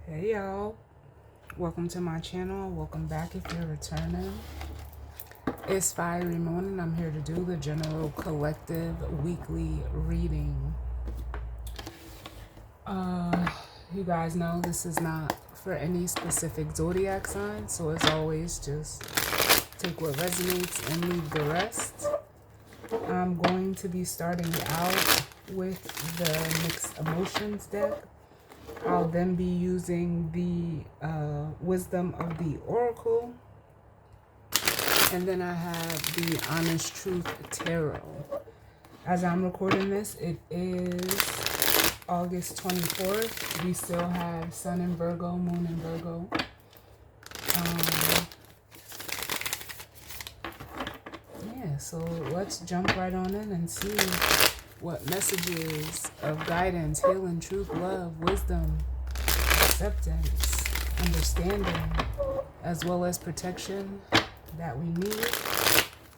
Hey y'all, welcome to my channel. Welcome back if you're returning. It's Fiery Morning. I'm here to do the general collective weekly reading. You guys know this is not for any specific zodiac sign, so as always, just take what resonates and leave the rest. I'm going to be starting out with the Mixed Emotions deck. I'll then be using the Wisdom of the Oracle. And then I have the Honest Truth Tarot. As I'm recording this, it is August 24th. We still have Sun in Virgo, Moon in Virgo. Yeah, so let's jump right on in and see what messages of guidance, healing, truth, love, wisdom, acceptance, understanding, as well as protection that we need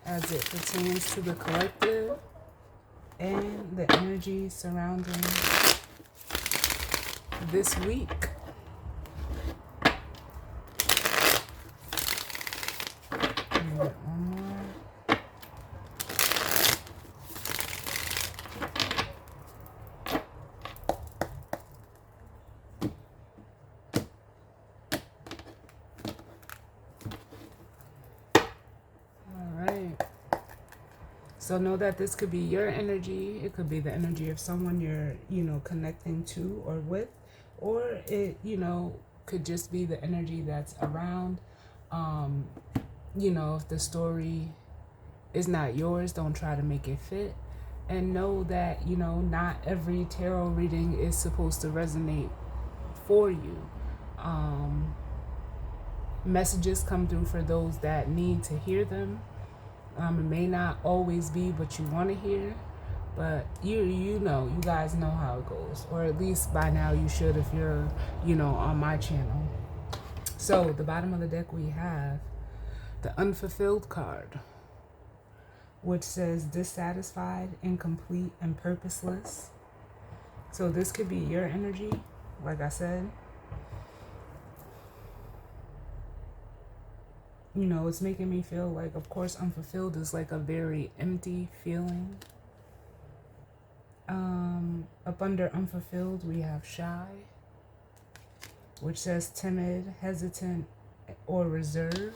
as it pertains to the collective and the energy surrounding this week. Let me get one more. So know that this could be your energy. It could be the energy of someone you're, connecting to or with. Or it, could just be the energy that's around. If the story is not yours, don't try to make it fit. And know that, not every tarot reading is supposed to resonate for you. Messages come through for those that need to hear them. It may not always be what you want to hear, but you guys know how it goes, or at least by now you should if you're, on my channel. So the bottom of the deck we have the Unfulfilled card, which says dissatisfied, incomplete, and purposeless. So this could be your energy, like I said. It's making me feel like, of course, unfulfilled is like a very empty feeling. Up under unfulfilled, we have shy, which says timid, hesitant, or reserved.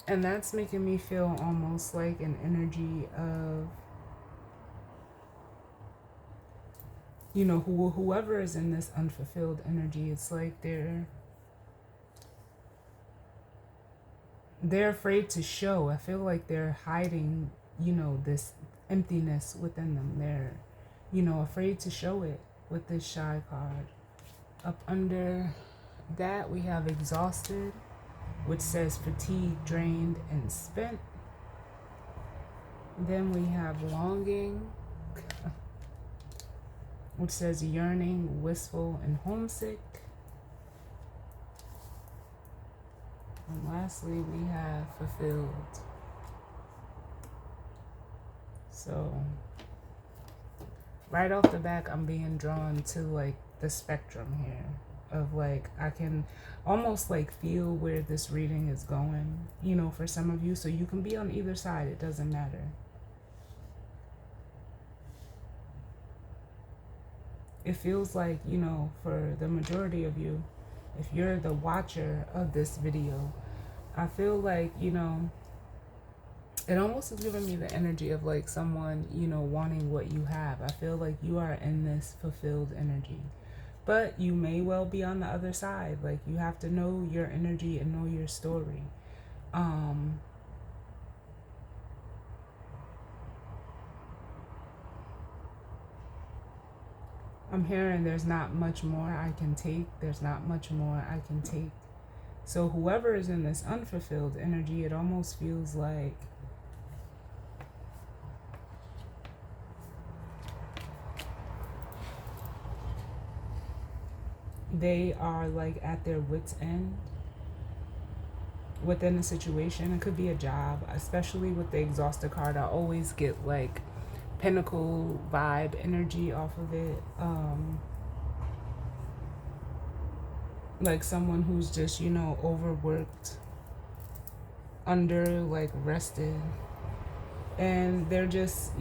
And that's making me feel almost like an energy of, whoever is in this unfulfilled energy, it's like they're afraid to show. I feel like they're hiding, this emptiness within them. They're, afraid to show it with this shy card. Up under that, we have exhausted, which says fatigued, drained, and spent. Then we have longing, which says yearning, wistful, and homesick. And lastly, we have fulfilled. So, right off the back, I'm being drawn to like the spectrum here of like, I can almost like feel where this reading is going, for some of you. So you can be on either side. It doesn't matter. It feels like, for the majority of you, if you're the watcher of this video, I feel like, it almost is giving me the energy of like someone, wanting what you have. I feel like you are in this fulfilled energy. But you may well be on the other side. Like, you have to know your energy and know your story. I'm hearing there's not much more I can take. There's not much more I can take. So whoever is in this unfulfilled energy, it almost feels like they are like at their wits' end within a situation. It could be a job, especially with the exhausted card. I always get like pinnacle vibe energy off of it. Like someone who's just, overworked, under like rested, and they're just,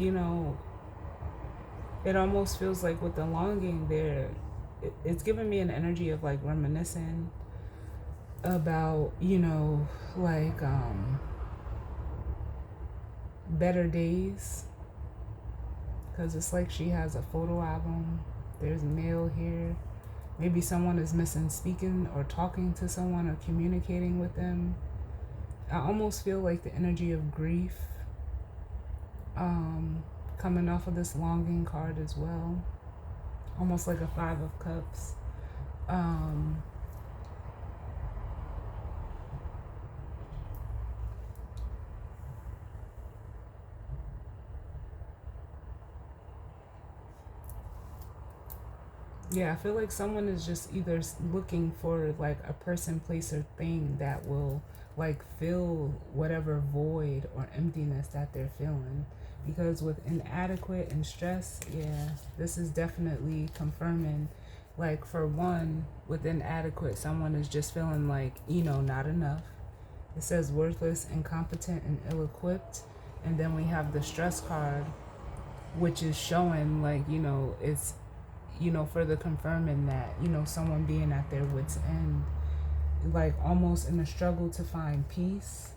it almost feels like with the longing there, it's giving me an energy of like reminiscing about, like better days, because it's like she has a photo album, there's mail here, maybe someone is missing speaking or talking to someone or communicating with them. I almost feel like the energy of grief coming off of this longing card as well, almost like a 5 of Cups. Yeah, I feel like someone is just either looking for like a person, place, or thing that will like fill whatever void or emptiness that they're feeling. Because with inadequate and stress, yeah, this is definitely confirming. Like, for one, with inadequate, someone is just feeling like, not enough. It says worthless, incompetent, and ill equipped. And then we have the stress card, which is showing like, it's further confirming that, someone being at their wits' end, like almost in a struggle to find peace,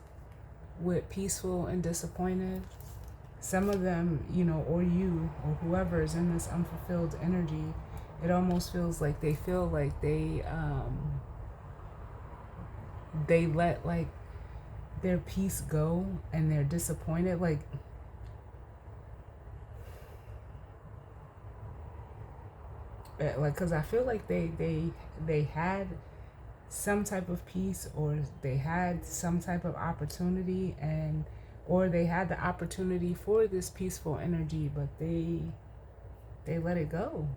with peaceful and disappointed. Some of them, or you, or whoever is in this unfulfilled energy, it almost feels like they feel like they let like their peace go, and they're disappointed. Like, because I feel like they had some type of peace, or they had some type of opportunity, and or they had the opportunity for this peaceful energy, but they let it go.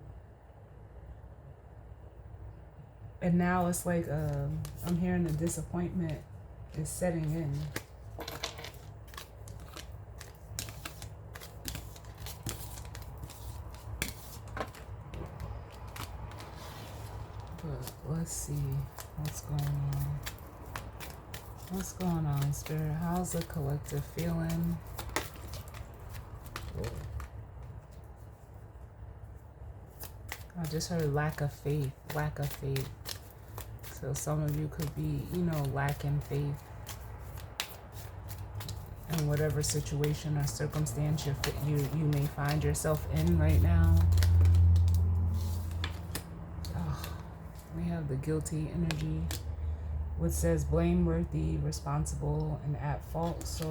And now it's like I'm hearing the disappointment is setting in. But let's see what's going on. What's going on, Spirit? How's the collective feeling? I just heard lack of faith. Lack of faith. So some of you could be, lacking faith in whatever situation or circumstance you may find yourself in right now. We have the guilty energy, which says blameworthy, responsible, and at fault. So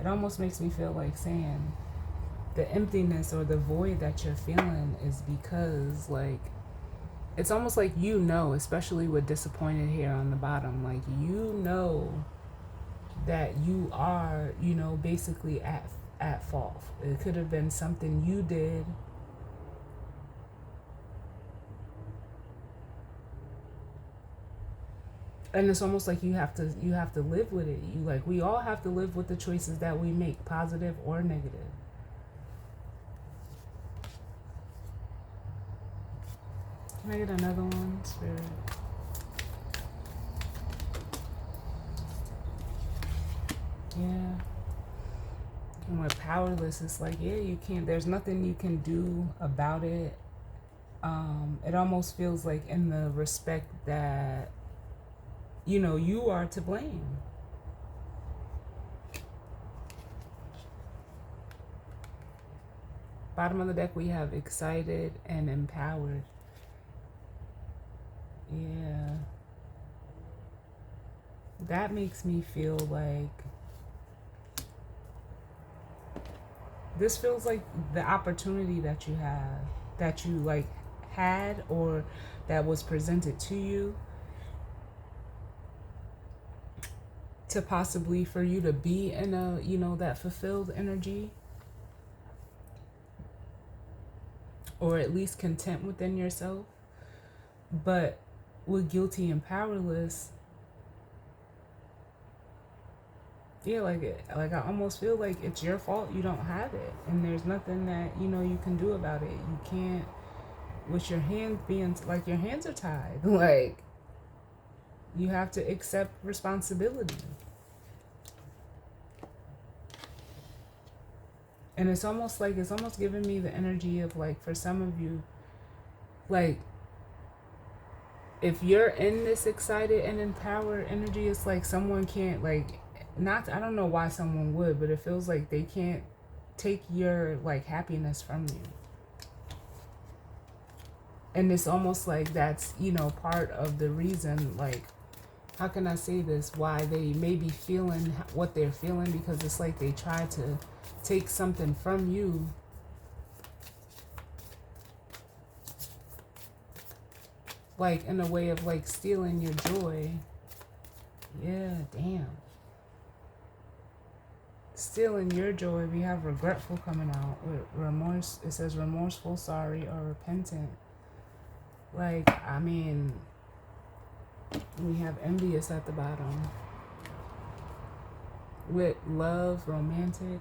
it almost makes me feel like saying the emptiness or the void that you're feeling is because, like, it's almost like, especially with disappointed here on the bottom, like, that you are, basically at fault. It could have been something you did, and it's almost like you have to live with it. We all have to live with the choices that we make, positive or negative. Can I get another one, Spirit? Yeah. And we're powerless. It's like, yeah, you can't. There's nothing you can do about it. It almost feels like, in the respect that, you are to blame. Bottom of the deck, we have excited and empowered. Yeah. That makes me feel like this feels like the opportunity that you have, that you like had, or that was presented to you, to possibly for you to be in a, that fulfilled energy, or at least content within yourself. But with guilty and powerless, yeah, like I almost feel like it's your fault you don't have it, and there's nothing that you can do about it. You can't, with your hands being like your hands are tied. Like you have to accept responsibility, and it's almost giving me the energy of like for some of you, like if you're in this excited and empowered energy, it's like someone can't like not I don't know why someone would, but it feels like they can't take your like happiness from you. And it's almost like that's, part of the reason, like, how can I say this, why they may be feeling what they're feeling, because it's like they try to take something from you. Like in a way of like stealing your joy. Yeah, damn. Stealing your joy. We have regretful coming out with remorse. It says remorseful, sorry, or repentant. Like, I mean, we have envious at the bottom. With love, romantic.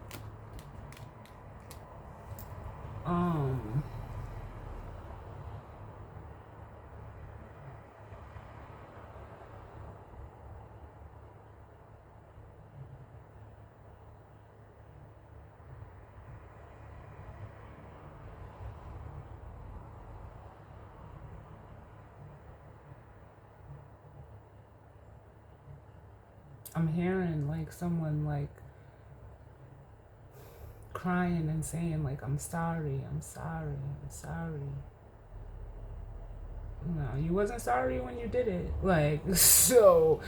I'm hearing like someone like crying and saying like, I'm sorry. No, you wasn't sorry when you did it. Like, so,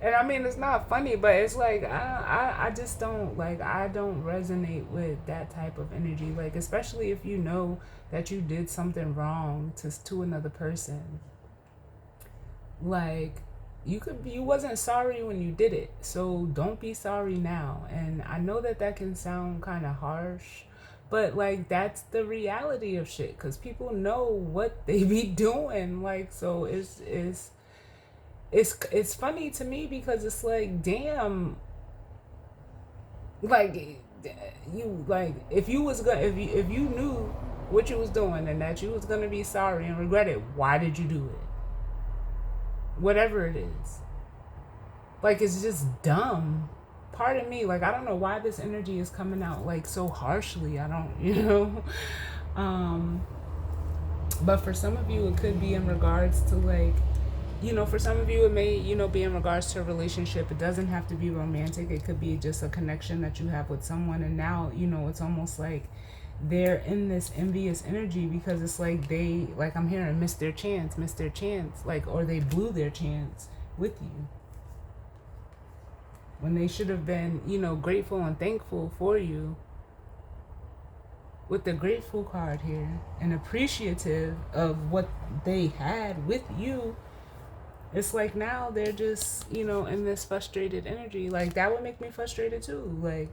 and I mean, it's not funny, but it's like, I just don't, like, I don't resonate with that type of energy. Like, especially if you know that you did something wrong to another person. Like, you wasn't sorry when you did it, so don't be sorry now. And I know that can sound kind of harsh, but like that's the reality of shit, because people know what they be doing. Like, so it's funny to me, because it's like, damn, like you, like if you was gonna if you knew what you was doing and that you was gonna be sorry and regret it, why did you do it? Whatever it is. Like, it's just dumb. Pardon me, like, I don't know why this energy is coming out, like, so harshly. I don't. But for some of you, it could be in regards to, like, for some of you, it may, be in regards to a relationship. It doesn't have to be romantic. It could be just a connection that you have with someone. And now, it's almost like they're in this envious energy, because it's like they, like I'm hearing, missed their chance, like, or they blew their chance with you, when they should have been, grateful and thankful for you. With the grateful card here, and appreciative of what they had with you, it's like now they're just, in this frustrated energy. Like, that would make me frustrated too. Like,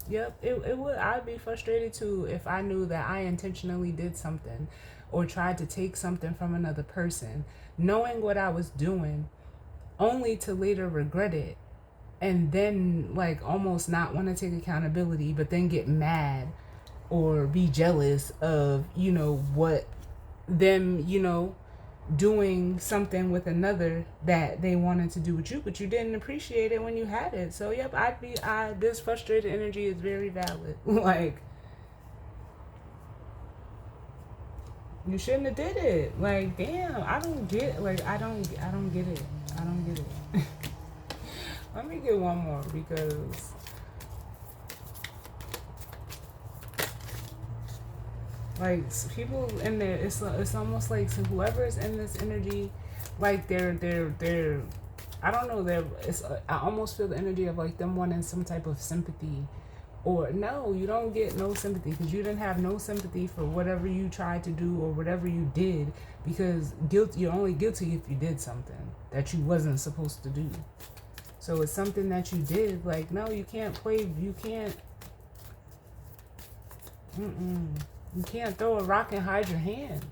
yep, it would. I'd be frustrated too if I knew that I intentionally did something or tried to take something from another person, knowing what I was doing, only to later regret it, and then like almost not want to take accountability, but then get mad or be jealous of, what them, doing something with another that they wanted to do with you, but you didn't appreciate it when you had it. So yep, this frustrated energy is very valid. Like, you shouldn't have did it. Like, damn, I don't get it. I don't get it. Let me get one more, because like people in there, it's almost like, so whoever is in this energy, like they're I don't know, I almost feel the energy of like them wanting some type of sympathy. Or no, you don't get no sympathy, because you didn't have no sympathy for whatever you tried to do or whatever you did, because you're only guilty if you did something that you wasn't supposed to do. So it's something that you did. Like, no, you can't you can't throw a rock and hide your hand.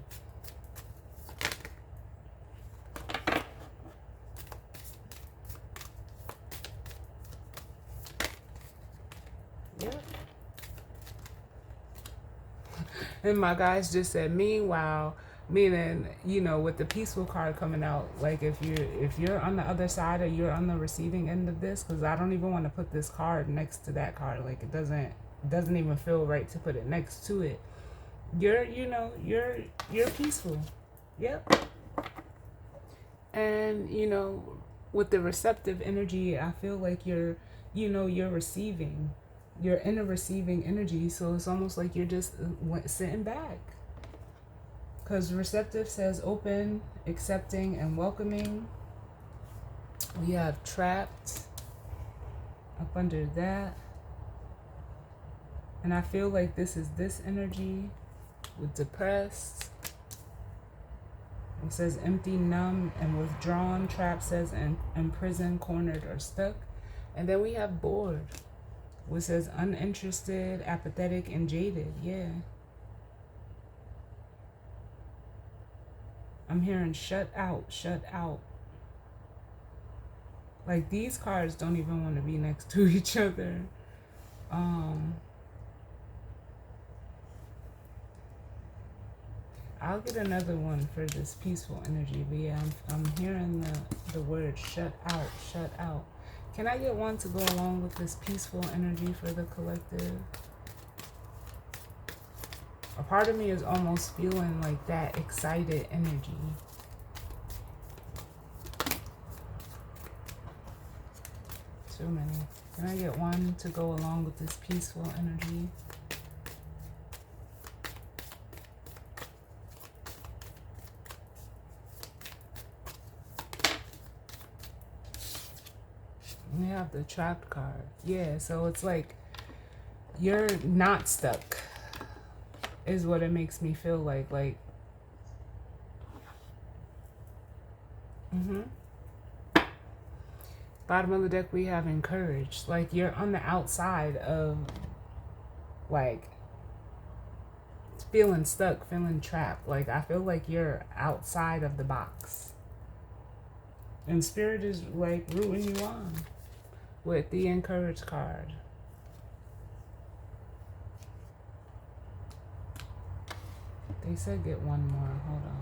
And my guys just said, meanwhile, meaning, you know, with the peaceful card coming out, like if you're on the other side or you're on the receiving end of this, because I don't even want to put this card next to that card. Like it doesn't even feel right to put it next to it. You're peaceful. Yep. And with the receptive energy, I feel like you're receiving. You're in a receiving energy, so it's almost like you're just sitting back. Because receptive says open, accepting, and welcoming. We have trapped up under that. And I feel like this is this energy with depressed. It says empty, numb, and withdrawn. Trap says imprisoned, cornered, or stuck. And then we have bored, which says uninterested, apathetic, and jaded. Yeah. I'm hearing shut out, shut out. Like these cards don't even want to be next to each other. I'll get another one for this peaceful energy, but yeah, I'm hearing the word shut out, shut out. Can I get one to go along with this peaceful energy for the collective? A part of me is almost feeling like that excited energy. Too many. Can I get one to go along with this peaceful energy? We have the trapped card. Yeah, so it's like you're not stuck is what it makes me feel like. Bottom of the deck, we have encouraged. Like you're on the outside of like feeling stuck, feeling trapped. Like I feel like you're outside of the box. And spirit is like rooting you on with the encouraged card. They said get one more. Hold on.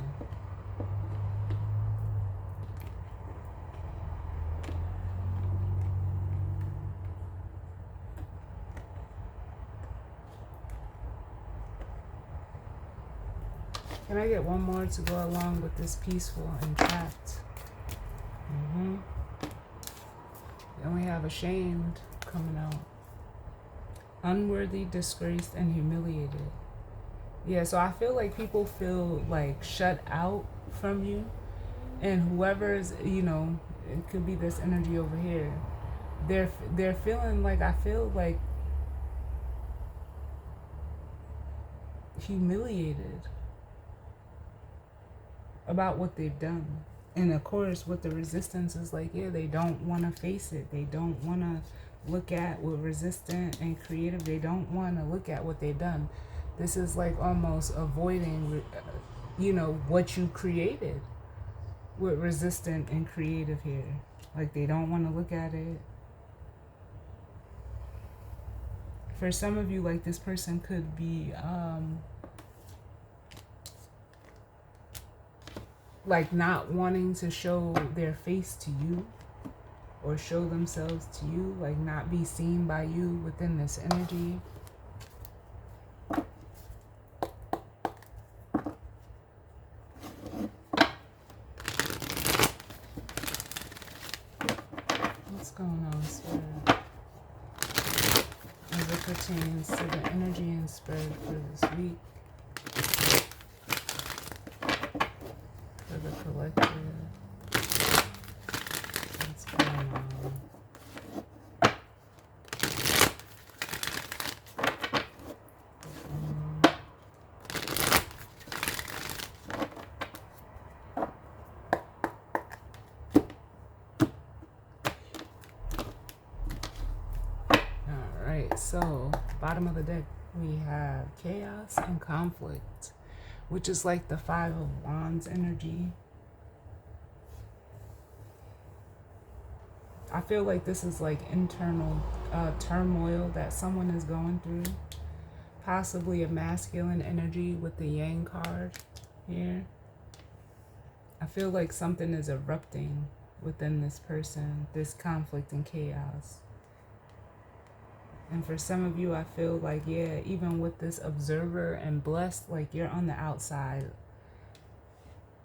Can I get one more to go along with this peaceful and trapped? Then we have ashamed coming out. Unworthy, disgraced, and humiliated. Yeah, so I feel like people feel like shut out from you. And whoever's, it could be this energy over here. They're feeling like, I feel like humiliated about what they've done. And of course, what the resistance is like, yeah, they don't want to face it. They don't want to look at what resistant and creative. They don't want to look at what they've done. This is like almost avoiding, what you created with resistant and creative here. Like they don't want to look at it. For some of you, like this person could be, like not wanting to show their face to you or show themselves to you, like not be seen by you within this energy. What's going on, Spirit? As it pertains to the energy and spirit for this week. For the collective. What's going on? Alright, so bottom of the deck we have chaos and conflict, which is like the Five of Wands energy. I feel like this is like internal turmoil that someone is going through. possibly a masculine energy with the Yang card here. I feel like something is erupting within this person, this conflict and chaos. And for some of you, I feel like, yeah, even with this observer and blessed, like you're on the outside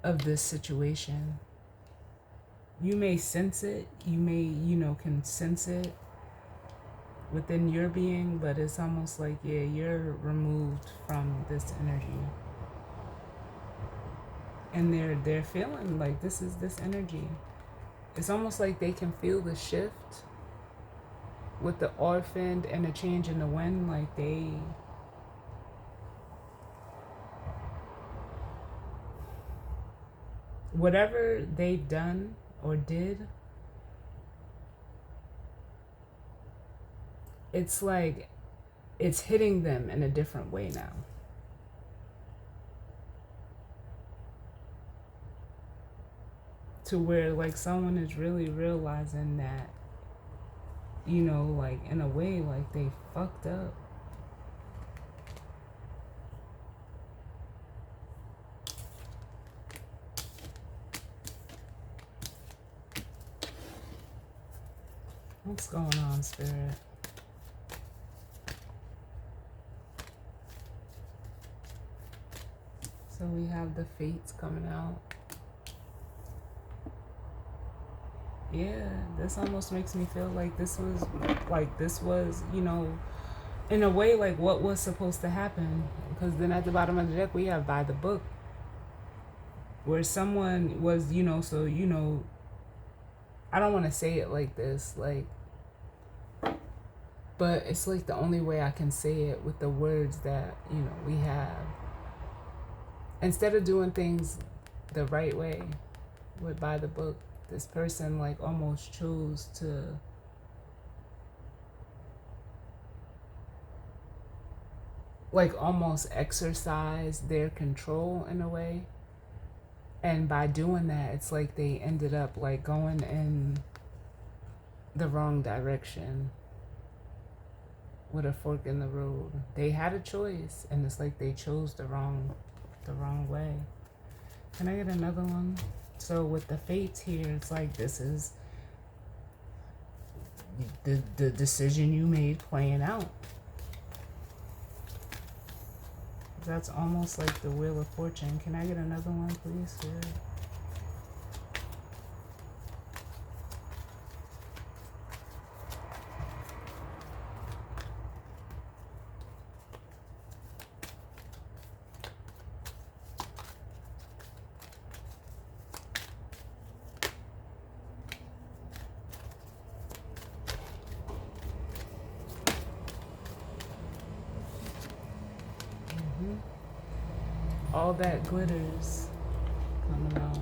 of this situation. You may sense it, you may, can sense it within your being, but it's almost like, yeah, you're removed from this energy. And they're feeling like this is this energy. It's almost like they can feel the shift with the orphaned and a change in the wind, like whatever they've done or did, it's like it's hitting them in a different way now. To where like someone is really realizing that, like in a way, like they fucked up. What's going on, Spirit? So we have the fates coming out. Yeah, this almost makes me feel like this was, in a way, like what was supposed to happen. Because then at the bottom of the deck, we have by the book. Where someone was, I don't want to say it like this, like, but it's like the only way I can say it with the words that, we have. Instead of doing things the right way, with by the book, this person like almost chose to like almost exercise their control in a way. And by doing that, it's like they ended up like going in the wrong direction with a fork in the road. They had a choice, and it's like they chose the wrong way. Can I get another one? So with the fates here, it's like this is the decision you made playing out. That's almost like the Wheel of Fortune. Can I get another one, please, sir? All that glitters coming out.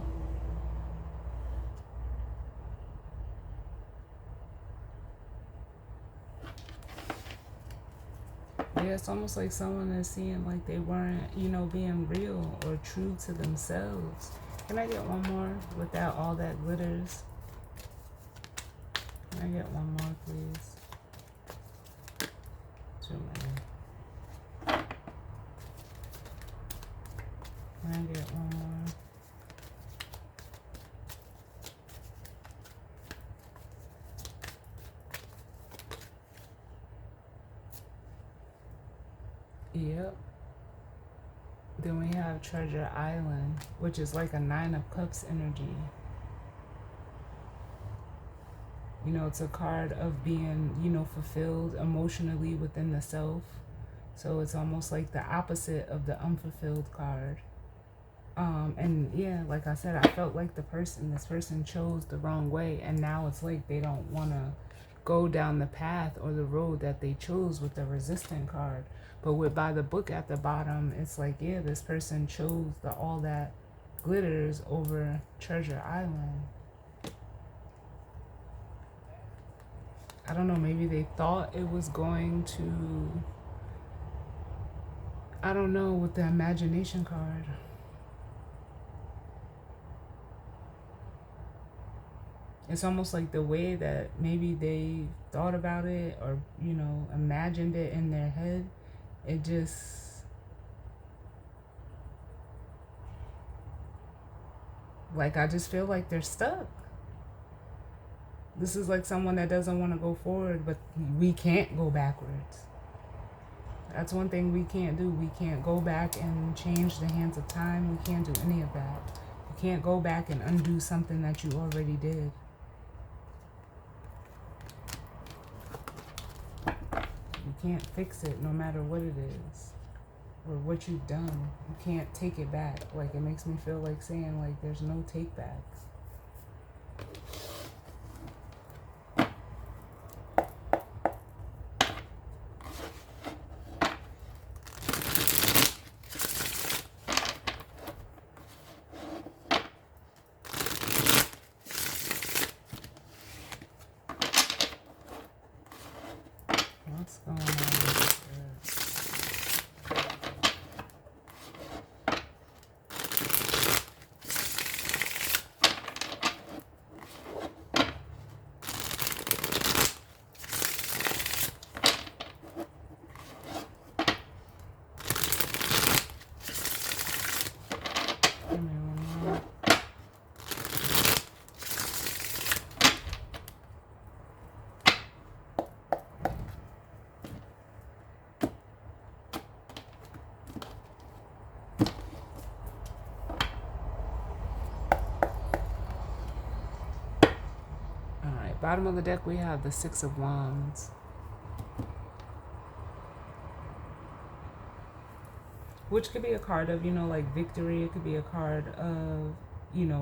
Yeah, it's almost like someone is seeing like they weren't, being real or true to themselves. Can I get one more without all that glitters? Can I get one more, please? Too many. Can I get one more? Yep. Then we have Treasure Island, which is like a Nine of Cups energy. It's a card of being, fulfilled emotionally within the self. So it's almost like the opposite of the unfulfilled card. And yeah, like I said, I felt like this person chose the wrong way, and now it's like they don't want to go down the path or the road that they chose with the resistant card. But with by the book at the bottom, it's like, yeah, this person chose all that glitters over Treasure Island. I don't know, maybe they thought it was going to, I don't know, with the imagination card. It's almost like the way that maybe they thought about it or, imagined it in their head, It just, like, I just feel like they're stuck. This is like someone that doesn't want to go forward, but we can't go backwards. That's one thing we can't do. We can't go back and change the hands of time. We can't do any of that. You can't go back and undo something that you already did. You can't fix it no matter what it is or what you've done. You can't take it back. Like, it makes me feel like saying, like, there's no take backs. What's going on with Give me one more. Alright, bottom of the deck we have the Six of Wands. Which could be a card of, like victory. It could be a card of,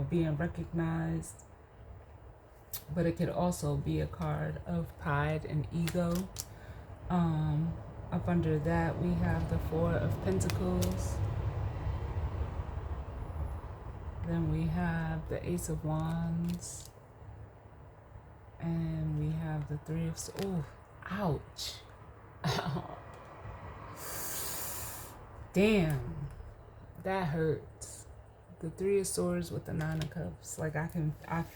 being recognized. But it could also be a card of pride and ego. Up under that, we have the Four of Pentacles. Then we have the Ace of Wands. And we have the Three of Swords. Oh, ouch. Damn, that hurts. The Three of Swords with the Nine of Cups. Like, I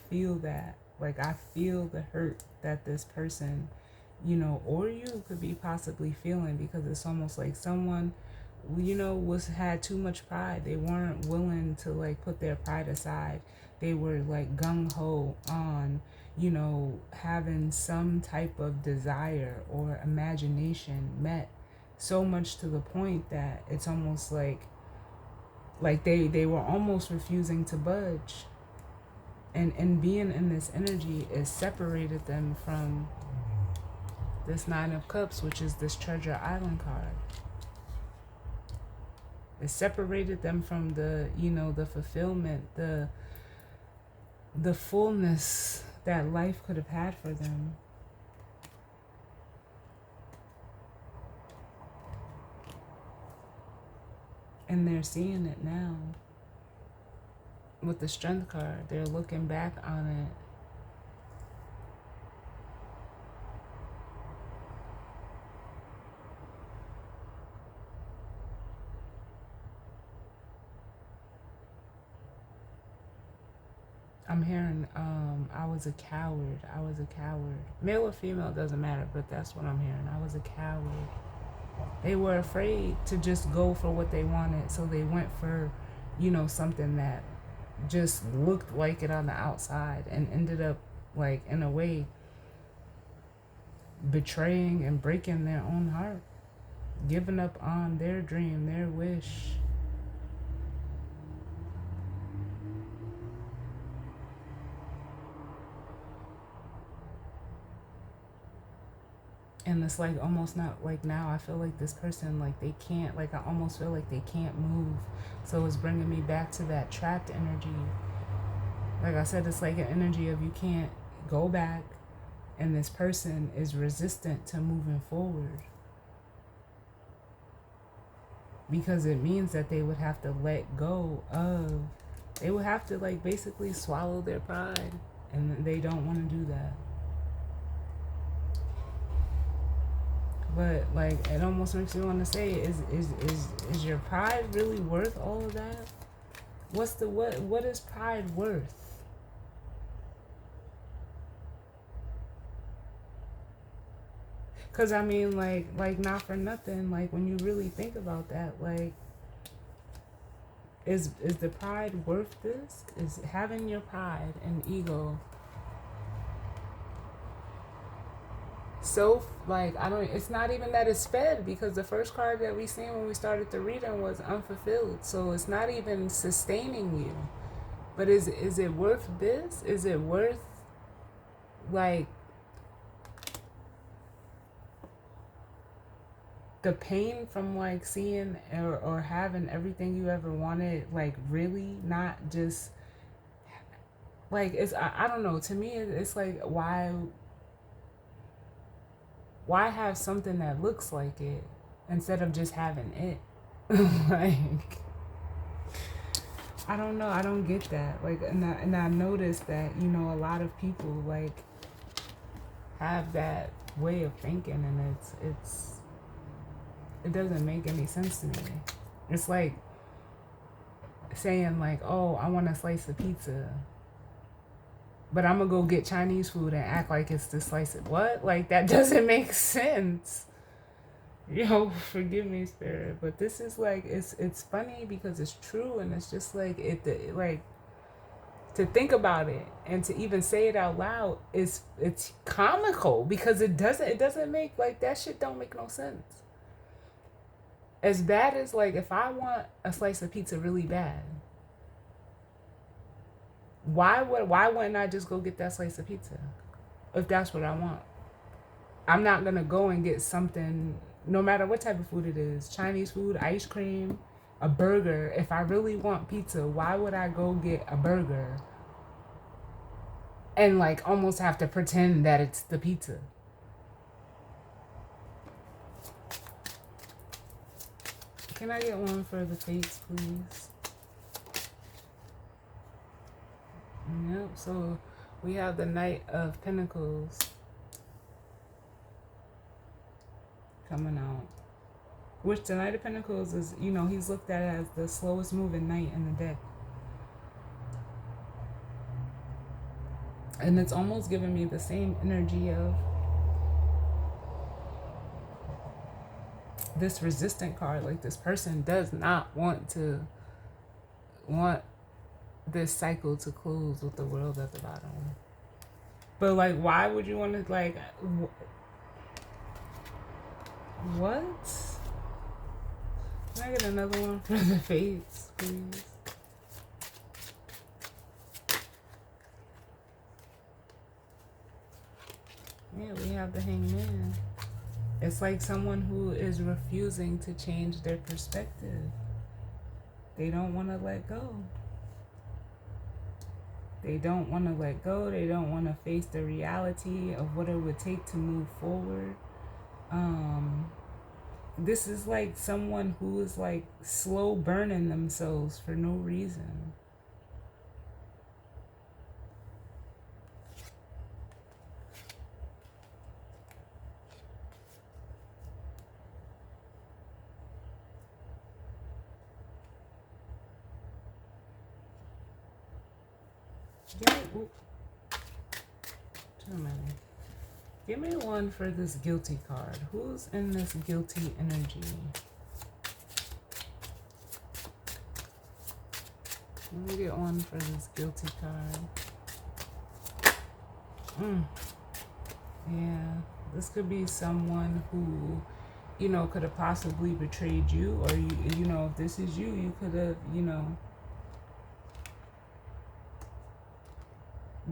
feel that. Like, I feel the hurt that this person, or you could be possibly feeling, because it's almost like someone, had too much pride. They weren't willing to, like, put their pride aside. They were, like, gung-ho on, having some type of desire or imagination met, so much to the point that it's almost like they were almost refusing to budge. And being in this energy is separated them from this Nine of Cups, which is this Treasure Island card. It separated them from the, the fulfillment, the fullness that life could have had for them. And they're seeing it now. With the Strength card, they're looking back on it. I'm hearing, I was a coward. I was a coward. Male or female, doesn't matter, but that's what I'm hearing. I was a coward. They were afraid to just go for what they wanted, so they went for, something that just looked like it on the outside and ended up, like, in a way, betraying and breaking their own heart, giving up on their dream, their wish. And it's like almost not like now. I feel like this person, like, they can't, like, I almost feel like they can't move. So it's bringing me back to that trapped energy. Like I said, it's like an energy of you can't go back, and this person is resistant to moving forward. Because it means that they would have to let go of, they would have to, like, basically swallow their pride. And they don't want to do that. But, like, it almost makes me want to say, is your pride really worth all of that? What is pride worth? Cause I mean, like not for nothing. Like when you really think about that, like, is the pride worth this? Is having your pride and ego so like I don't? It's not even that it's fed because the first card that we seen when we started the reading was unfulfilled. So it's not even sustaining you. But is it worth this? Is it worth like the pain from like seeing or having everything you ever wanted, like really not just like it's I don't know, to me it's like why have something that looks like it instead of just having it? Like I don't know, I don't get that. Like and I noticed that, you know, a lot of people like have that way of thinking, and it doesn't make any sense to me. It's like saying like, oh, I want a slice of pizza, but I'm gonna go get Chinese food and act like it's the slice of what? Like that doesn't make sense. Yo, forgive me, spirit, but this is like it's funny because it's true, and it's just like like to think about it and to even say it out loud is it's comical because it doesn't make like that shit don't make no sense. As bad as like if I want a slice of pizza really bad, why wouldn't I just go get that slice of pizza if that's what I want? I'm not gonna go and get something, no matter what type of food it is, Chinese food, ice cream, a burger. If I really want pizza, why would I go get a burger and like almost have to pretend that it's the pizza? Can I get one for the fates, please? Yep, so we have the Knight of Pentacles coming out. Which the Knight of Pentacles is, you know, he's looked at as the slowest moving knight in the deck. And it's almost giving me the same energy of this resistant card. Like this person does not want this cycle to close with the World at the bottom. But like, why would you want to like what? Can I get another one for the fates, please? Yeah, we have the Hangman. It's like someone who is refusing to change their perspective. They don't want to let go. They don't want to let go. They don't want to face the reality of what it would take to move forward. This is like someone who is like slow burning themselves for no reason. Give me one for this guilty card. Who's in this guilty energy? Let me get one for this guilty card. Yeah, this could be someone who, you know, could have possibly betrayed you, or you know, if this is you, you could have, you know,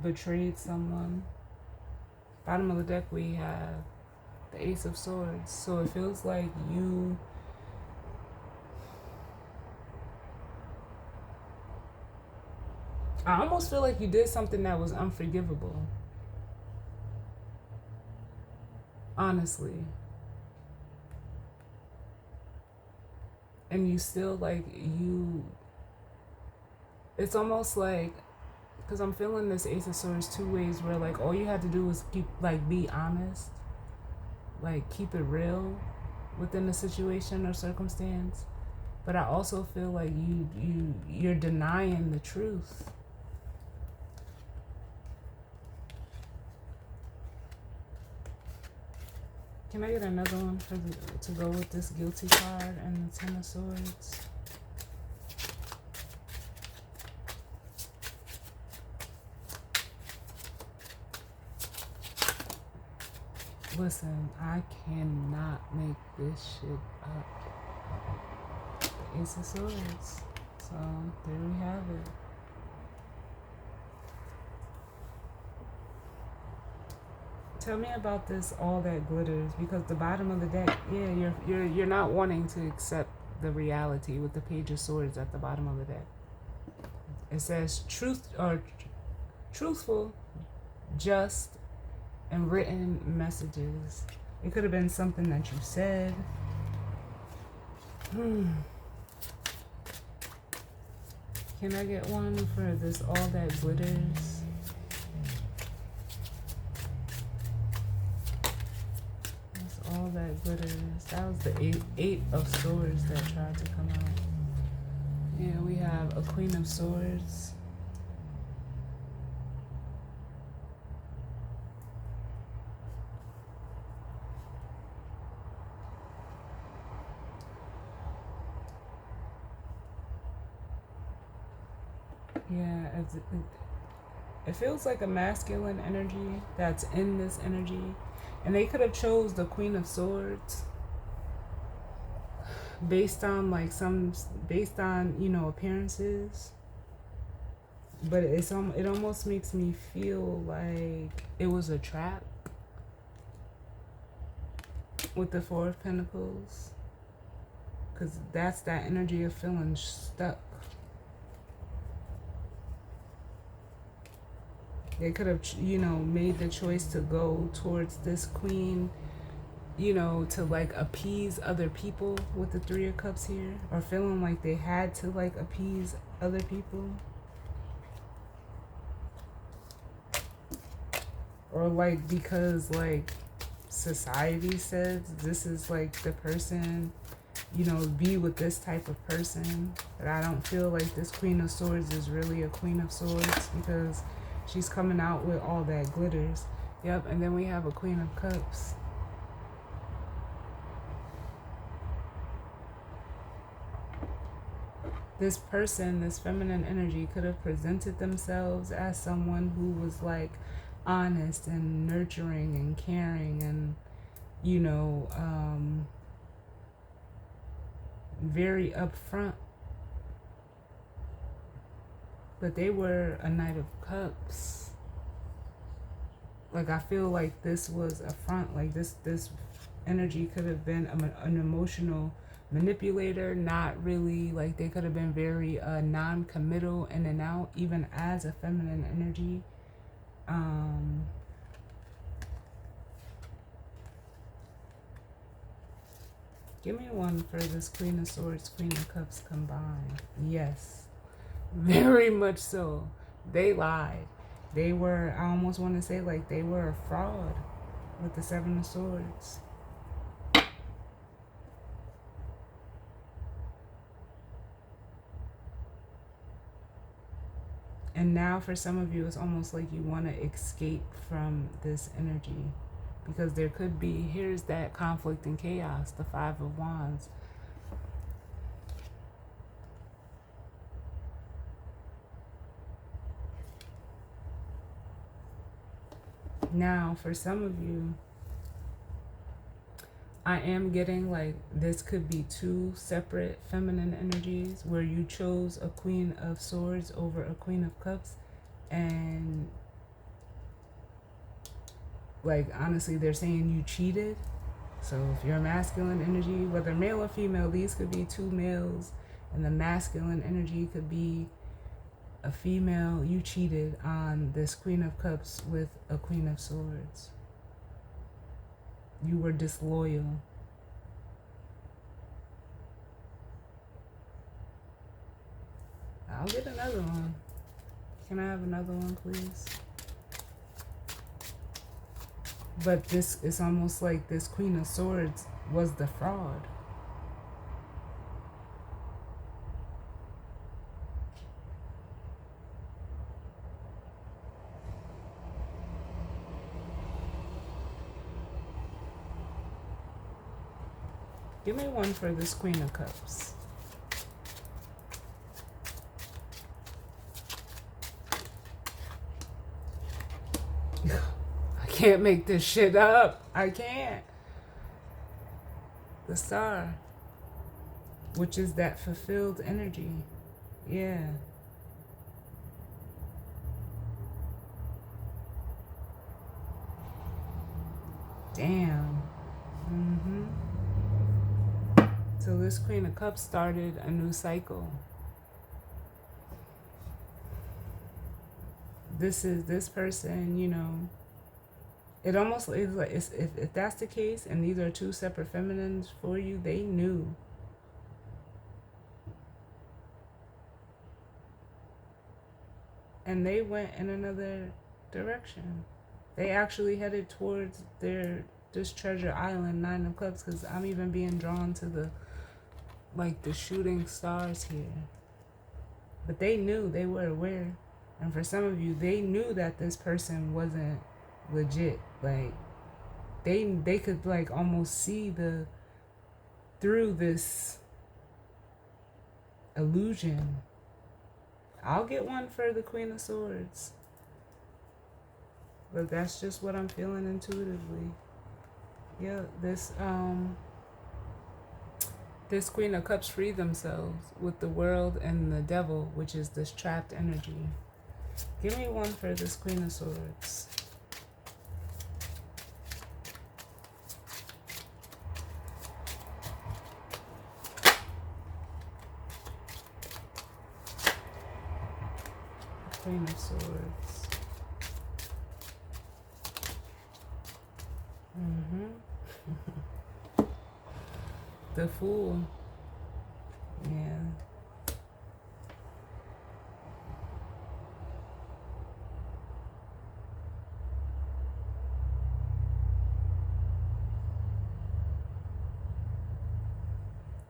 betrayed someone. Bottom of the deck we have the Ace of Swords. So it feels like you I almost feel like you did something that was unforgivable. Honestly. And you still like it's almost like, because I'm feeling this Ace of Swords two ways, where like all you had to do was keep like be honest, like keep it real within the situation or circumstance. But I also feel like you're denying the truth. Can I get another one for to go with this guilty card and the Ten of Swords? Listen, I cannot make this shit up. The Ace of Swords. So, there we have it. Tell me about this all that glitters, because the bottom of the deck, yeah, you're not wanting to accept the reality with the Page of Swords at the bottom of the deck. It says truthful, just, and written messages. It could have been something that you said. Can I get one for this all that glitters? All that glitters. That was the eight of Swords that tried to come out. Yeah, we have a Queen of Swords. Yeah, it feels like a masculine energy that's in this energy. And they could have chose the Queen of Swords based on you know, appearances. But it almost makes me feel like it was a trap with the Four of Pentacles. Because that's that energy of feeling stuck. They could have, you know, made the choice to go towards this queen, you know, to like appease other people with the Three of Cups here, or feeling like they had to like appease other people, or like because like society says this is like the person, you know, be with this type of person. But I don't feel like this Queen of Swords is really a Queen of Swords, because she's coming out with all that glitters. Yep, and then we have a Queen of Cups. This person, this feminine energy, could have presented themselves as someone who was like honest and nurturing and caring and, you know, very upfront. But they were a Knight of Cups. Like, I feel like this was a front. Like, this energy could have been an emotional manipulator. Not really. Like, they could have been very non-committal, in and out, even as a feminine energy. Give me one for this Queen of Swords, Queen of Cups combined. Yes. Very much so. They lied. They were, I almost want to say, like, they were a fraud with the Seven of Swords. And now for some of you, it's almost like you want to escape from this energy. Because there could be, here's that conflict and chaos, the Five of Wands. Now, for some of you, I am getting like this could be two separate feminine energies where you chose a Queen of Swords over a Queen of Cups. And like, honestly, they're saying you cheated. So if you're a masculine energy, whether male or female, these could be two males. And the masculine energy could be a female. You cheated on this Queen of Cups with a Queen of Swords. You were disloyal. I'll get another one. Can I have another one, please? But this is almost like this Queen of Swords was the fraud. Give me one for this Queen of Cups. I can't make this shit up. I can't. The Star, which is that fulfilled energy. Yeah. Damn. So this Queen of Cups started a new cycle. This person, you know, it almost is like, if that's the case and these are two separate feminines for you, they knew. And they went in another direction. They actually headed towards this treasure island, Nine of Cups, because I'm even being drawn to the shooting stars here. But they knew, they were aware. And for some of you, they knew that this person wasn't legit. Like, they could like almost see through this illusion. I'll get one for the Queen of Swords. But that's just what I'm feeling intuitively. Yeah, this Queen of Cups free themselves with the World and the Devil, which is this trapped energy. Give me one for this Queen of Swords. Queen of Swords. The Fool. Yeah.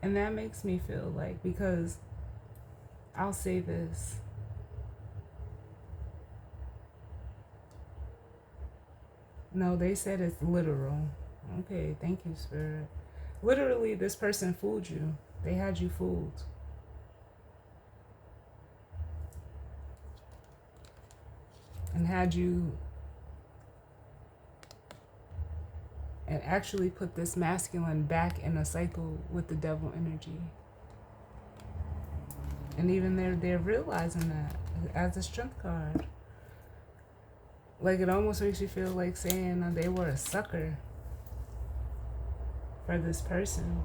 And that makes me feel like, because I'll say this. No, they said it's literal. Okay, thank you, Spirit. Literally, this person fooled you. They had you fooled. And had you, and actually put this masculine back in a cycle with the devil energy. And even they're realizing that as a strength card. Like, it almost makes you feel like saying they were a sucker for this person.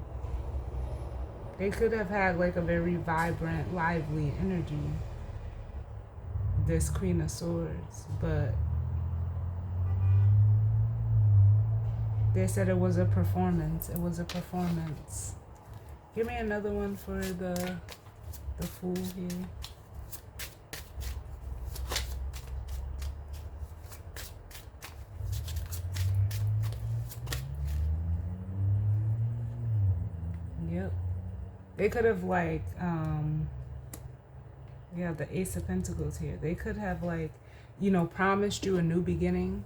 They could have had like a very vibrant, lively energy, this Queen of Swords, but they said it was a performance. It was a performance. Give me another one for the Fool here. Yep. They could have like, yeah, the Ace of Pentacles here. They could have like, you know, promised you a new beginning.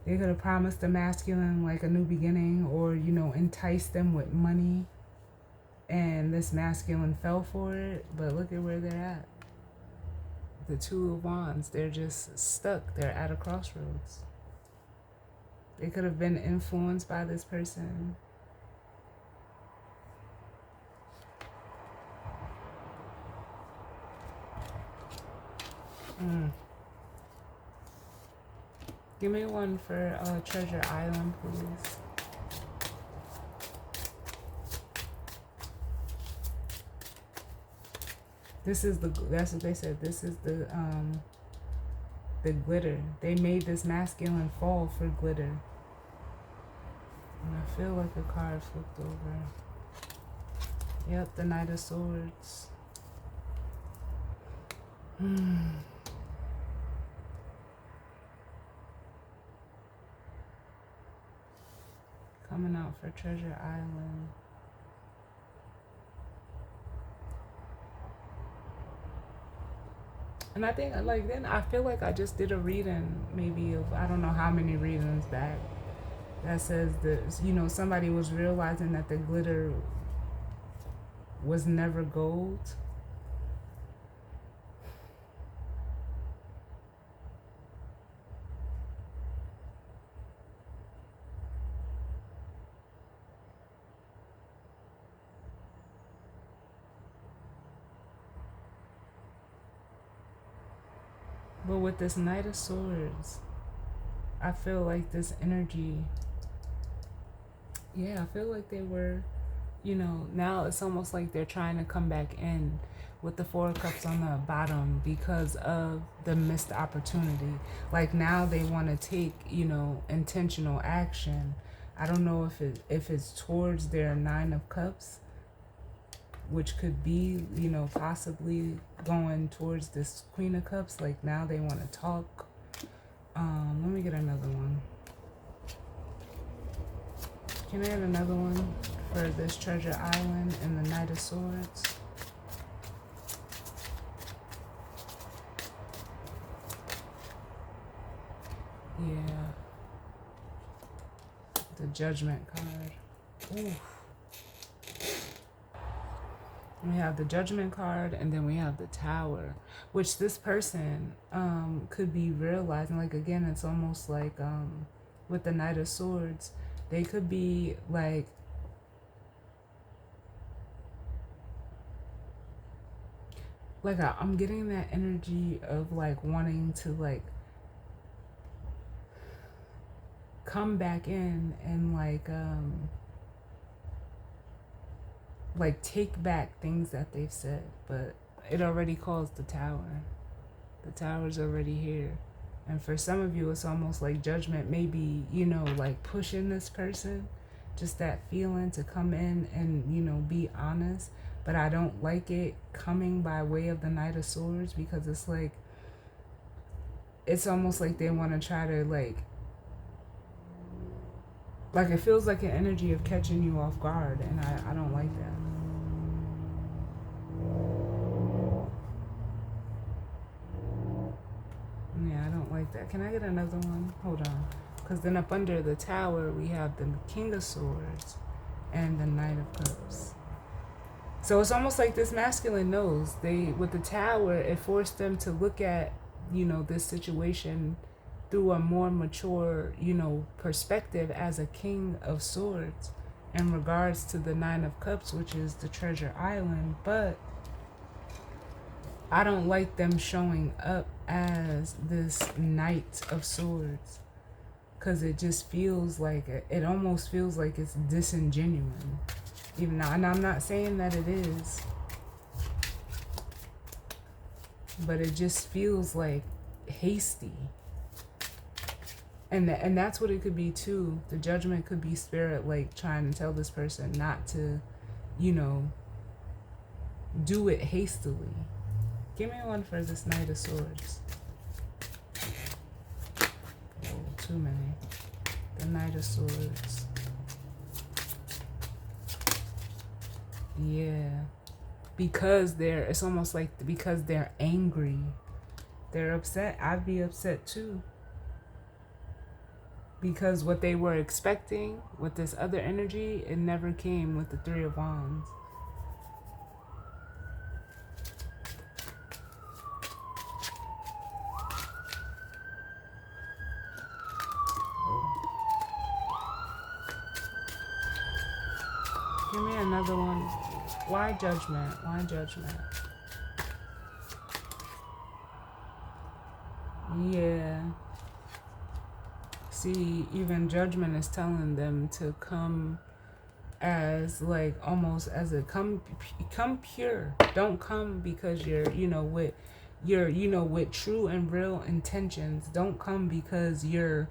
They could have promised the masculine like a new beginning, or, you know, enticed them with money. And this masculine fell for it. But look at where they're at. The Two of Wands. They're just stuck. They're at a crossroads. They could have been influenced by this person. Give me one for Treasure Island, please. This is that's what they said. This is the glitter. They made this masculine fall for glitter. And I feel like a card flipped over. Yep, the Knight of Swords. Coming out for Treasure Island. And I think, then I feel like I just did a reading, maybe of, I don't know how many readings back. that says that, you know, somebody was realizing that the glitter was never gold. But with this Knight of Swords, I feel like this energy, yeah, I feel like they were, you know, now it's almost like they're trying to come back in with the Four of Cups on the bottom because of the missed opportunity. Like now they want to take, you know, intentional action. I don't know if it's towards their Nine of Cups, which could be, you know, possibly going towards this Queen of Cups. Like now they want to talk. Let me get another one. Can I get another one for this Treasure Island and the Knight of Swords? Yeah. The Judgment card. Ooh. We have the Judgment card, and then we have the Tower, which this person could be realizing. Like again, it's almost like with the Knight of Swords, they could be like I'm getting that energy of like wanting to like come back in and like take back things that they've said, but it already caused the Tower. The Tower's already here. And for some of you, it's almost like Judgment maybe, you know, like pushing this person, just that feeling to come in and, you know, be honest. But I don't like it coming by way of the Knight of Swords, because it's like, it's almost like they want to try to like it feels like an energy of catching you off guard, and I don't like that. Yeah, I don't like that. Can I get another one? Hold on. Because then up under the Tower, we have the King of Swords and the Knight of Cups. So it's almost like this masculine knows. With the Tower, it forced them to look at, you know, this situation through a more mature, you know, perspective as a King of Swords in regards to the Nine of Cups, which is the Treasure Island. But I don't like them showing up as this Knight of Swords, because it just feels like, it almost feels like it's disingenuous. Even now, and I'm not saying that it is, but it just feels like hasty. And that's what it could be too. The Judgment could be spirit like trying to tell this person not to, you know, do it hastily. Give me one for this Knight of Swords. Oh, too many. The Knight of Swords. Yeah. Because it's almost like because they're angry. They're upset. I'd be upset too. Because what they were expecting with this other energy, it never came with the Three of Wands. Give me another one. Why Judgment? Why Judgment? Yeah. See, even Judgment is telling them to come as like almost as a come pure. Don't come because you're, you know, with true and real intentions. Don't come because you're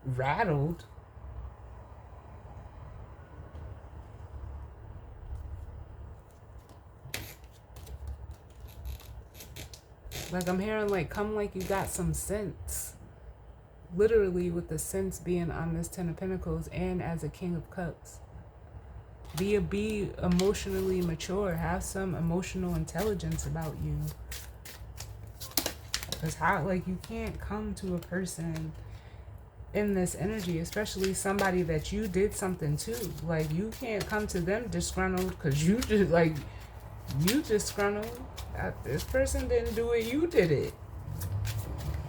rattled. Like I'm hearing like come like you got some sense. Literally with the sense being on this Ten of Pentacles and as a King of Cups. Be emotionally mature. Have some emotional intelligence about you. Because how, like, you can't come to a person in this energy, especially somebody that you did something to. Like, you can't come to them disgruntled because you just, like, you disgruntled. This person didn't do it, you did it.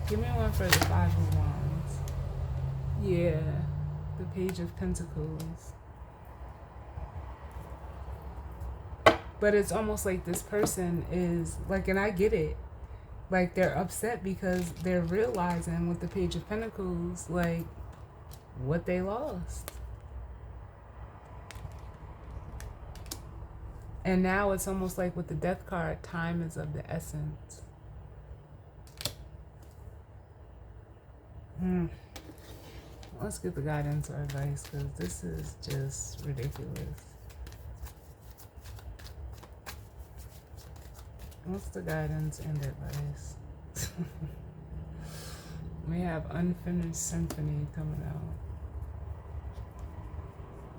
Give me one for the Five of Wands. Yeah, the Page of Pentacles. But it's almost like this person is, like, and I get it. Like, they're upset because they're realizing with the Page of Pentacles, like, what they lost. And now it's almost like with the Death card, time is of the essence. Let's get the guidance or advice, because this is just ridiculous. What's the guidance and advice? We have Unfinished Symphony coming out.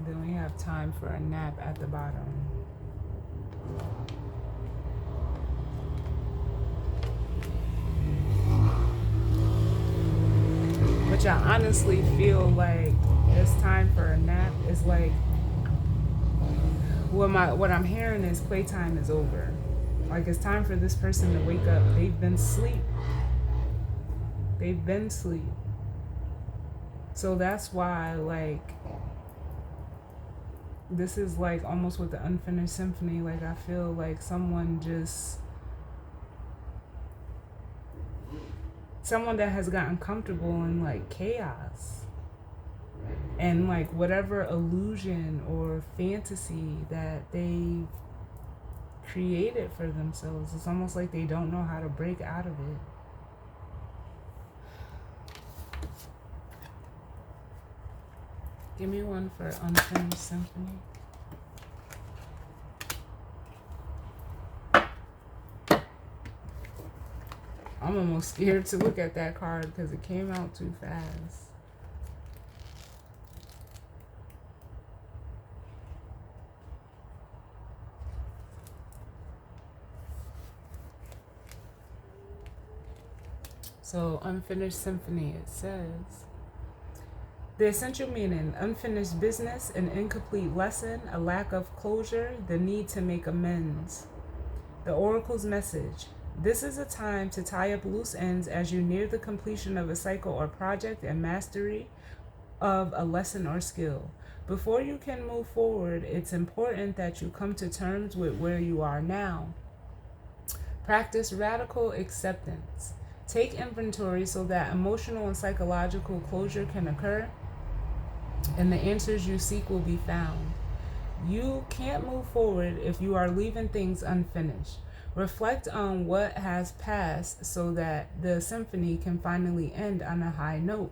Then we have Time for a Nap at the bottom. Which I honestly feel like this time for a nap is like, what I'm hearing is playtime is over. Like, it's time for this person to wake up. They've been asleep. They've been asleep. So that's why, like, this is like almost with the Unfinished Symphony. Like, I feel like someone that has gotten comfortable in like chaos. And like whatever illusion or fantasy that they created for themselves, it's almost like they don't know how to break out of it. Give me one for Unfinished Symphony. I'm almost scared to look at that card because it came out too fast. So, Unfinished Symphony, it says, the essential meaning: unfinished business, an incomplete lesson, a lack of closure, the need to make amends. The Oracle's message: this is a time to tie up loose ends as you near the completion of a cycle or project and mastery of a lesson or skill. Before you can move forward, it's important that you come to terms with where you are now. Practice radical acceptance. Take inventory so that emotional and psychological closure can occur, and the answers you seek will be found. You can't move forward if you are leaving things unfinished. Reflect on what has passed so that the symphony can finally end on a high note.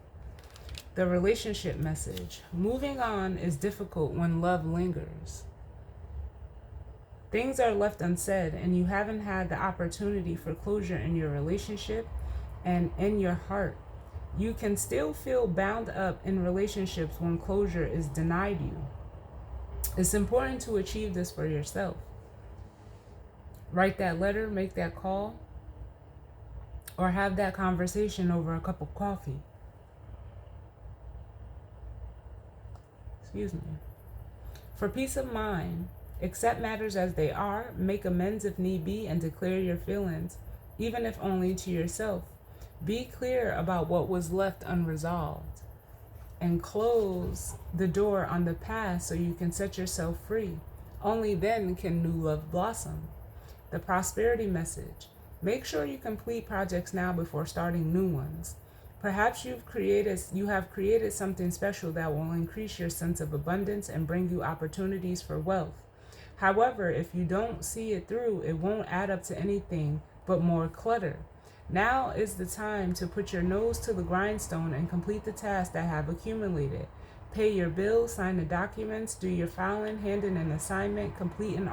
The relationship message: moving on is difficult when love lingers. Things are left unsaid, and you haven't had the opportunity for closure in your relationship and in your heart. You can still feel bound up in relationships when closure is denied you. It's important to achieve this for yourself. Write that letter, make that call, or have that conversation over a cup of coffee. Excuse me. For peace of mind, accept matters as they are, make amends if need be, and declare your feelings, even if only to yourself. Be clear about what was left unresolved, and close the door on the past so you can set yourself free. Only then can new love blossom. The prosperity message: make sure you complete projects now before starting new ones. Perhaps you have created something special that will increase your sense of abundance and bring you opportunities for wealth. However, if you don't see it through, it won't add up to anything but more clutter. Now is the time to put your nose to the grindstone and complete the tasks that have accumulated. Pay your bills, sign the documents, do your filing, hand in an assignment, complete a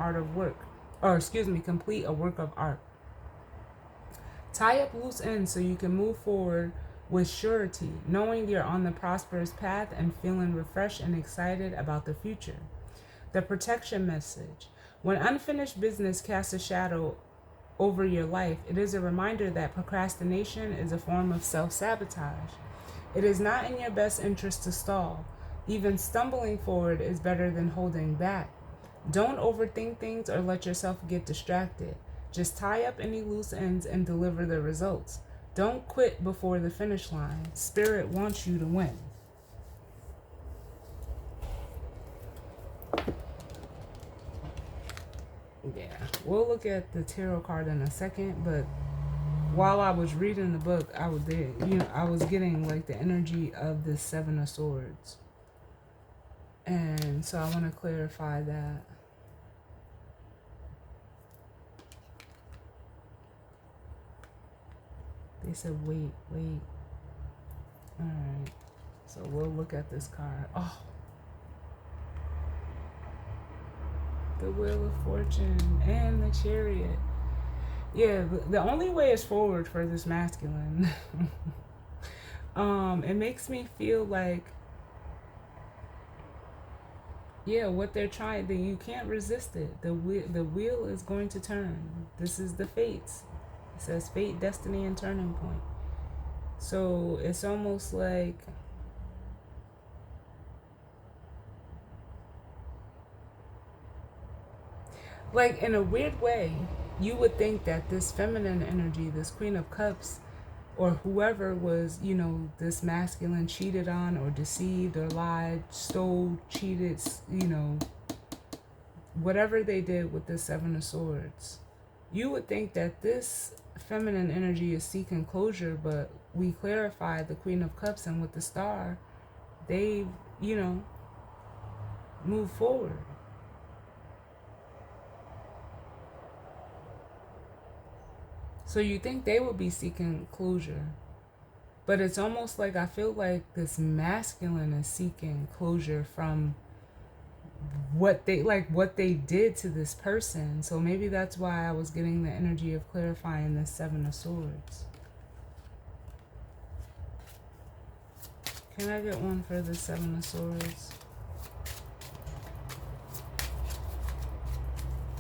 work of art. Tie up loose ends so you can move forward with surety, knowing you're on the prosperous path and feeling refreshed and excited about the future. The protection message: when unfinished business casts a shadow over your life, it is a reminder that procrastination is a form of self-sabotage. It is not in your best interest to stall. Even stumbling forward is better than holding back. Don't overthink things or let yourself get distracted. Just tie up any loose ends and deliver the results. Don't quit before the finish line. Spirit wants you to win. Yeah, we'll look at the tarot card in a second, but while I was reading the book, I was getting like the energy of the Seven of Swords. And so I want to clarify that. They said, wait. All right. So we'll look at this card. Oh, the Wheel of Fortune and the Chariot. Yeah, the only way is forward for this masculine. It makes me feel like, yeah, what they're trying, that you can't resist it. The wheel is going to turn. This is the fates. It says fate, destiny, and turning point. So it's almost like in a weird way, you would think that this feminine energy, this Queen of Cups, or whoever was, this masculine cheated on or deceived or lied, stole, cheated, whatever they did with the Seven of Swords, you would think that this feminine energy is seeking closure, but we clarify the Queen of Cups, and with the Star, they, move forward. So you think they would be seeking closure, but it's almost like I feel like this masculine is seeking closure from what they did to this person. So maybe that's why I was getting the energy of clarifying the Seven of Swords. Can I get one for the Seven of Swords?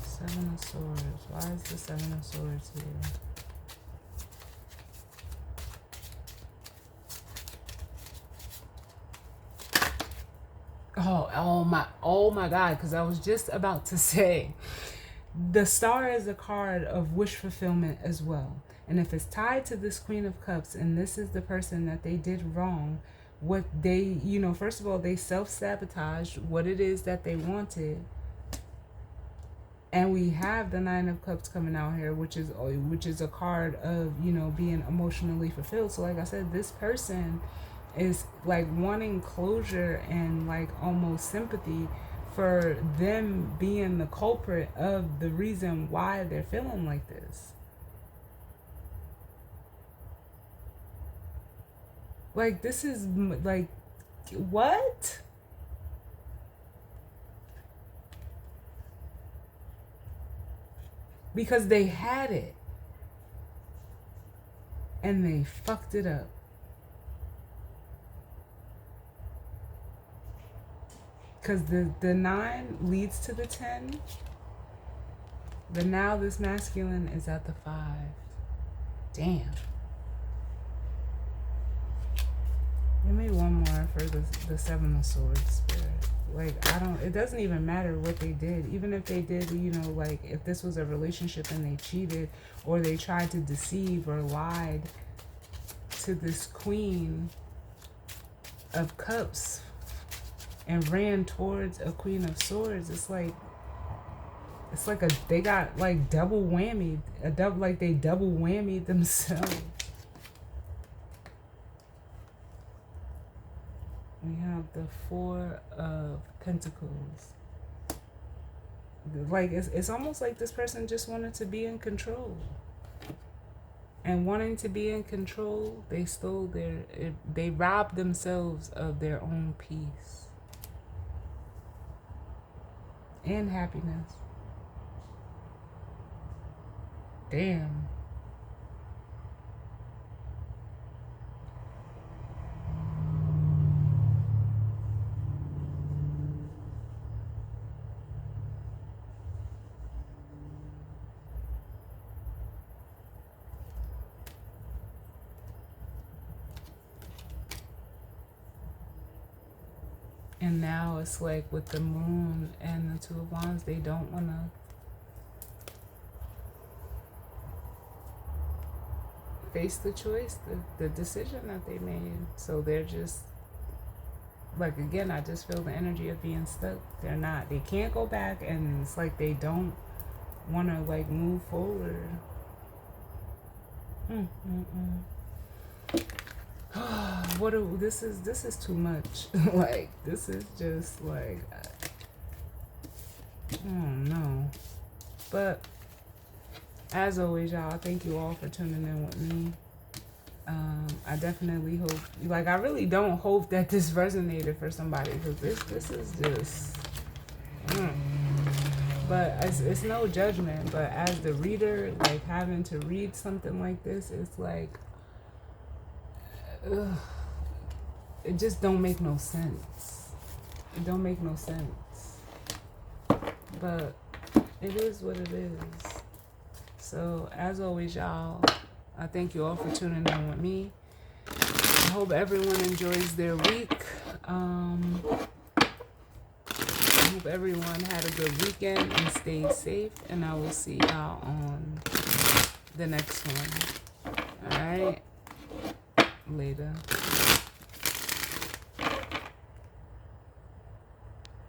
Seven of Swords. Why is the Seven of Swords here? Oh my God, because I was just about to say, the Star is a card of wish fulfillment as well. And if it's tied to this Queen of Cups, and this is the person that they did wrong, what they, first of all, they self-sabotaged what it is that they wanted. And we have the Nine of Cups coming out here, which is a card of, being emotionally fulfilled. So like I said, this person is like wanting closure and like almost sympathy for them being the culprit of the reason why they're feeling like this. Like, this is like, what? Because they had it and they fucked it up. Because the 9 leads to the 10. But now this masculine is at the 5. Damn. Give me one more for the Seven of Swords, Spirit. Like, it doesn't even matter what they did. Even if they did, like, if this was a relationship and they cheated or they tried to deceive or lied to this Queen of Cups and ran towards a Queen of Swords, it's like they got like double whammied, they double whammied themselves. We have the Four of Pentacles. Like, it's almost like this person just wanted to be in control. And wanting to be in control, they robbed themselves of their own peace and happiness. Damn. And now it's like with the moon and the Two of Wands, they don't want to face the choice, the decision that they made. So they're just, like, again, I just feel the energy of being stuck. They can't go back, and it's like they don't want to, like, move forward. This is too much. Like, this is just like, I don't know. But as always, y'all, thank you all for tuning in with me. I definitely hope, like, I really don't hope that this resonated for somebody, because this is just, but it's no judgment. But as the reader, like, having to read something like this, it's like, it just don't make no sense. It don't make no sense. But it is what it is. So as always, y'all, I thank you all for tuning in with me. I hope everyone enjoys their week. I hope everyone had a good weekend and stayed safe. And I will see y'all on the next one. All right. Later.